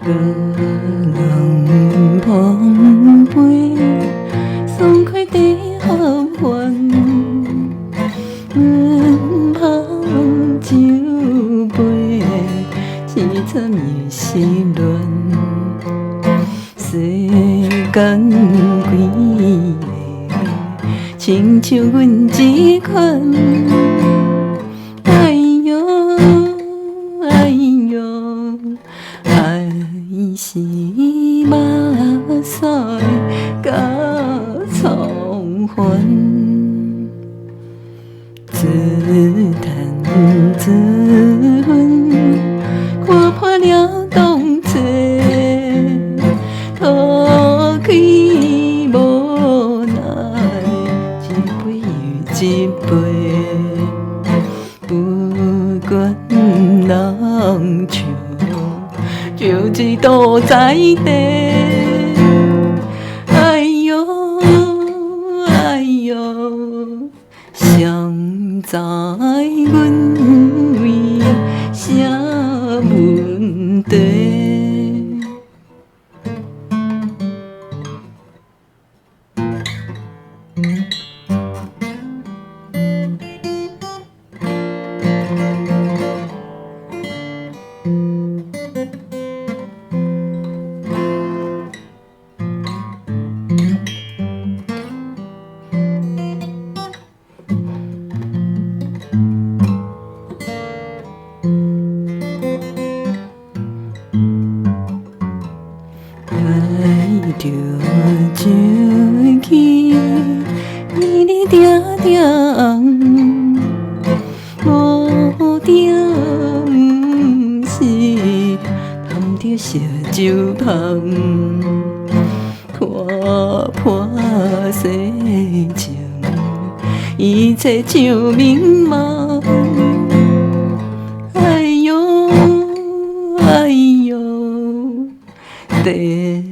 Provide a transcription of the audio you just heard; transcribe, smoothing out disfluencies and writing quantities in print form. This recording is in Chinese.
人碰杯，爽快地合欢。阮捧酒杯，凄惨的失恋。世间几个，亲像阮这款。哎哟，哎哟，爱是目屎甲草烦。自叹自恨，看破了当初，吐气无奈，一杯又一杯，不管人笑，就一倒在地。哎哟，哎哟。谁知阮为啥问题？爱着酒气，年年定定红，无定毋是贪着烧酒香，看破世情，一切像迷茫。哎哟，哎哟。地